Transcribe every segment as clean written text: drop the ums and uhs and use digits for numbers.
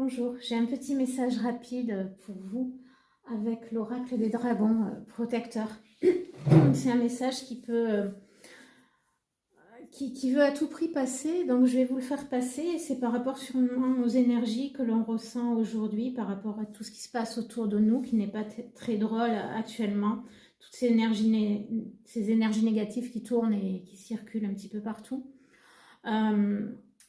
Bonjour, j'ai un petit message rapide pour vous avec l'oracle des dragons protecteurs. C'est un message qui veut à tout prix passer, donc je vais vous le faire passer. Et c'est par rapport sûrement aux énergies que l'on ressent aujourd'hui, par rapport à tout ce qui se passe autour de nous, qui n'est pas très drôle actuellement. Toutes ces énergies négatives qui tournent et qui circulent un petit peu partout.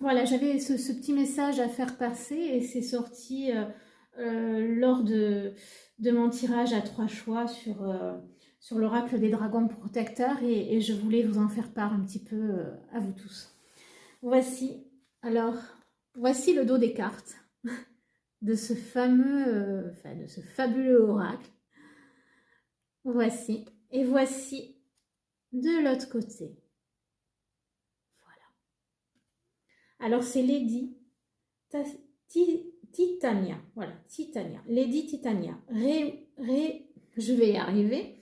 Voilà, j'avais ce petit message à faire passer et c'est sorti lors de mon tirage à 3 choix sur l'oracle des dragons protecteurs et je voulais vous en faire part un petit peu à vous tous. Voici, alors, voici le dos des cartes de ce de ce fabuleux oracle. Voici, et voici de l'autre côté. Alors, c'est Lady Titania. Voilà, Titania. Lady Titania. Je vais y arriver.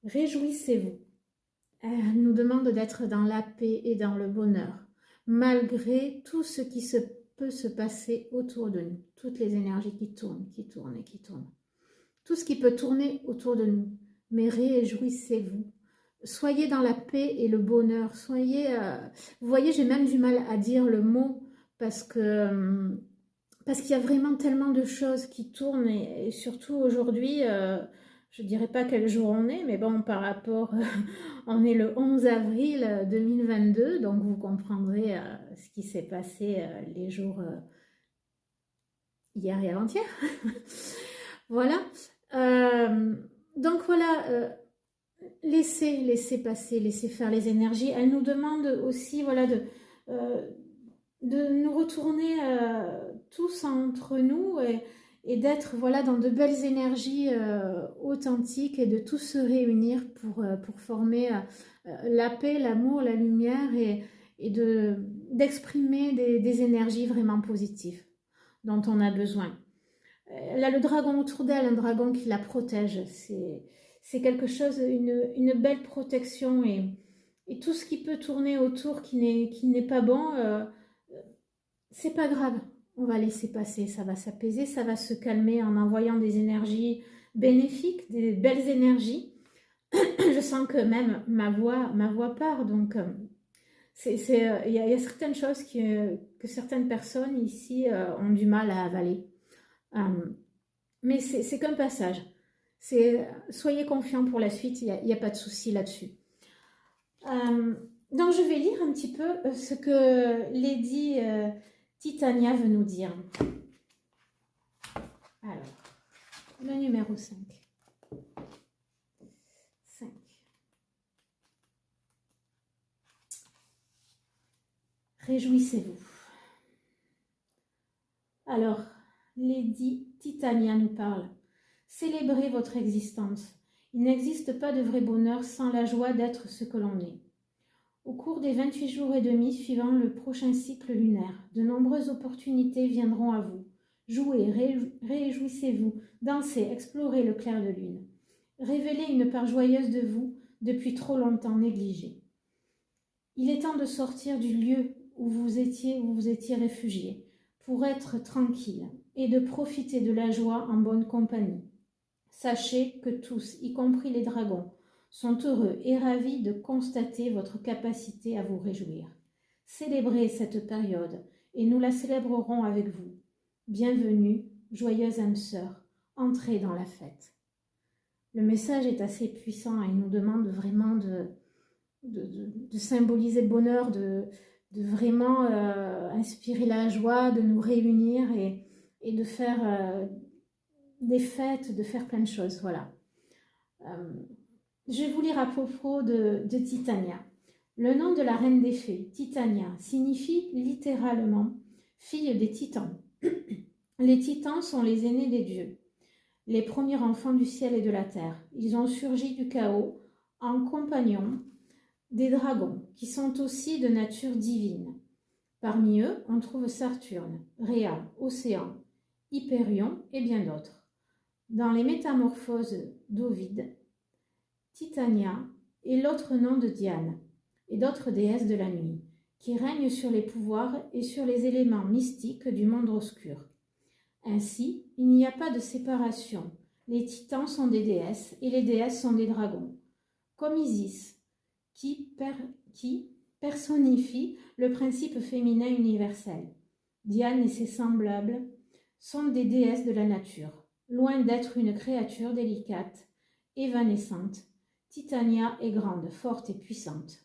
Réjouissez-vous. Elle nous demande d'être dans la paix et dans le bonheur, malgré tout ce qui peut se passer autour de nous. Toutes les énergies qui tournent et qui tournent. Tout ce qui peut tourner autour de nous. Mais réjouissez-vous. Soyez dans la paix et le bonheur. Vous voyez, j'ai même du mal à dire le mot parce qu'il y a vraiment tellement de choses qui tournent et surtout aujourd'hui, je ne dirais pas quel jour on est, mais bon, par rapport, on est le 11 avril 2022, donc vous comprendrez ce qui s'est passé les jours hier et avant-hier. Voilà. Donc voilà. Laissez passer, laissez faire les énergies. Elle nous demande aussi voilà, de nous retourner tous entre nous et d'être voilà, dans de belles énergies authentiques et de tous se réunir pour former la paix, l'amour, la lumière et d'exprimer des énergies vraiment positives dont on a besoin. Elle a le dragon autour d'elle, un dragon qui la protège. C'est quelque chose, une belle protection et tout ce qui peut tourner autour qui n'est pas bon, c'est pas grave. On va laisser passer, ça va s'apaiser, ça va se calmer en envoyant des énergies bénéfiques, des belles énergies. Je sens que même ma voix part, donc il y a certaines choses que certaines personnes ici ont du mal à avaler. Mais c'est qu'un passage. Soyez confiants pour la suite, il n'y a pas de souci là-dessus. Donc je vais lire un petit peu ce que Lady Titania veut nous dire. Alors, le numéro 5. 5. Réjouissez-vous. Alors, Lady Titania nous parle. Célébrez votre existence. Il n'existe pas de vrai bonheur sans la joie d'être ce que l'on est. Au cours des 28 jours et demi suivant le prochain cycle lunaire, de nombreuses opportunités viendront à vous. Jouez, réjouissez-vous, dansez, explorez le clair de lune. Révélez une part joyeuse de vous depuis trop longtemps négligée. Il est temps de sortir du lieu où vous étiez réfugié, pour être tranquille et de profiter de la joie en bonne compagnie. Sachez que tous, y compris les dragons, sont heureux et ravis de constater votre capacité à vous réjouir. Célébrez cette période et nous la célébrerons avec vous. Bienvenue, joyeuse âme sœur, entrez dans la fête. Le message est assez puissant et nous demande vraiment de symboliser le bonheur, de vraiment inspirer la joie, de nous réunir et de faire des fêtes, de faire plein de choses. Voilà. Je vais vous lire à propos de Titania. Le nom de la reine des fées, Titania, signifie littéralement fille des titans. Les titans sont les aînés des dieux, les premiers enfants du ciel et de la terre. Ils ont surgi du chaos en compagnons des dragons, qui sont aussi de nature divine. Parmi eux, on trouve Saturne, Rhea, Océan, Hyperion et bien d'autres. Dans les métamorphoses d'Ovide, Titania est l'autre nom de Diane et d'autres déesses de la nuit. qui règne sur les pouvoirs et sur les éléments mystiques du monde obscur. Ainsi, il n'y a pas de séparation. Les titans sont des déesses et les déesses sont des dragons. Comme Isis, qui personnifie le principe féminin universel. Diane et ses semblables sont des déesses de la nature, loin d'être une créature délicate, évanescente. Titania est grande, forte et puissante.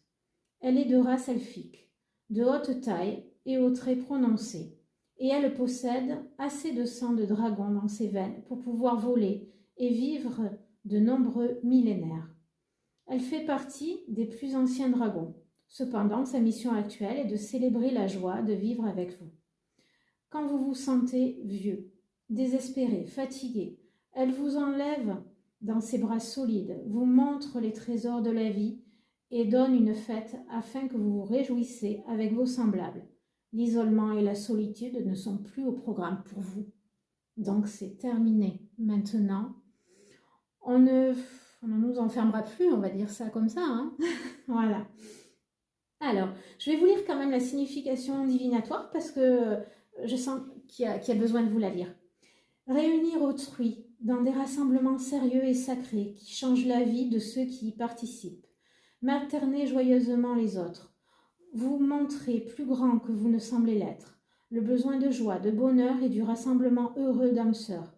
Elle est de race elfique, de haute taille et aux traits prononcés, et elle possède assez de sang de dragon dans ses veines pour pouvoir voler et vivre de nombreux millénaires. Elle fait partie des plus anciens dragons. Cependant, sa mission actuelle est de célébrer la joie de vivre avec vous. Quand vous vous sentez vieux, désespéré, fatigué, elle vous enlève dans ses bras solides, vous montre les trésors de la vie et donne une fête afin que vous vous réjouissez avec vos semblables. L'isolement et la solitude ne sont plus au programme pour vous. Donc c'est terminé. Maintenant, on ne nous enfermera plus, on va dire ça comme ça. Hein. Voilà. Alors, je vais vous lire quand même la signification divinatoire parce que je sens qu'il y a besoin de vous la lire. Réunir autrui dans des rassemblements sérieux et sacrés qui changent la vie de ceux qui y participent. Materner joyeusement les autres. Vous montrer plus grand que vous ne semblez l'être. Le besoin de joie, de bonheur et du rassemblement heureux d'âmes sœurs.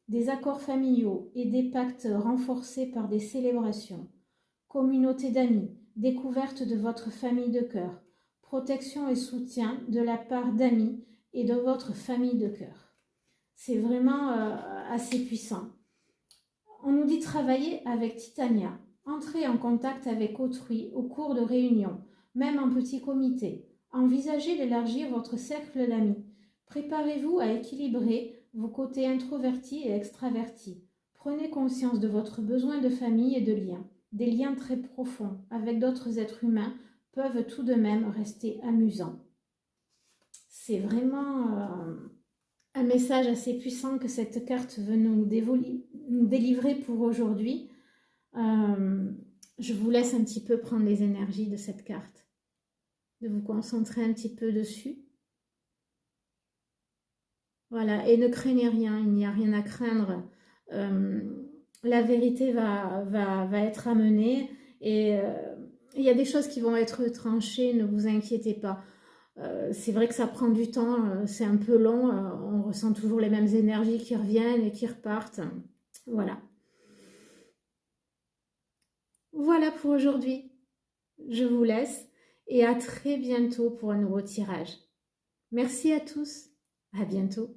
Des accords familiaux et des pactes renforcés par des célébrations. Communauté d'amis, découverte de votre famille de cœur. Protection et soutien de la part d'amis et de votre famille de cœur. C'est vraiment assez puissant. On nous dit travailler avec Titania, entrer en contact avec autrui au cours de réunions, même en petit comité. Envisagez d'élargir votre cercle d'amis. Préparez-vous à équilibrer vos côtés introvertis et extravertis. Prenez conscience de votre besoin de famille et de liens. Des liens très profonds avec d'autres êtres humains peuvent tout de même rester amusants. C'est vraiment un message assez puissant que cette carte veut nous délivrer pour aujourd'hui. Je vous laisse un petit peu prendre les énergies de cette carte, de vous concentrer un petit peu dessus. Voilà, et ne craignez rien, il n'y a rien à craindre. La vérité va être amenée et il y a des choses qui vont être tranchées, ne vous inquiétez pas. C'est vrai que ça prend du temps, c'est un peu long, on ressent toujours les mêmes énergies qui reviennent et qui repartent. Voilà. Voilà pour aujourd'hui. Je vous laisse et à très bientôt pour un nouveau tirage. Merci à tous. À bientôt.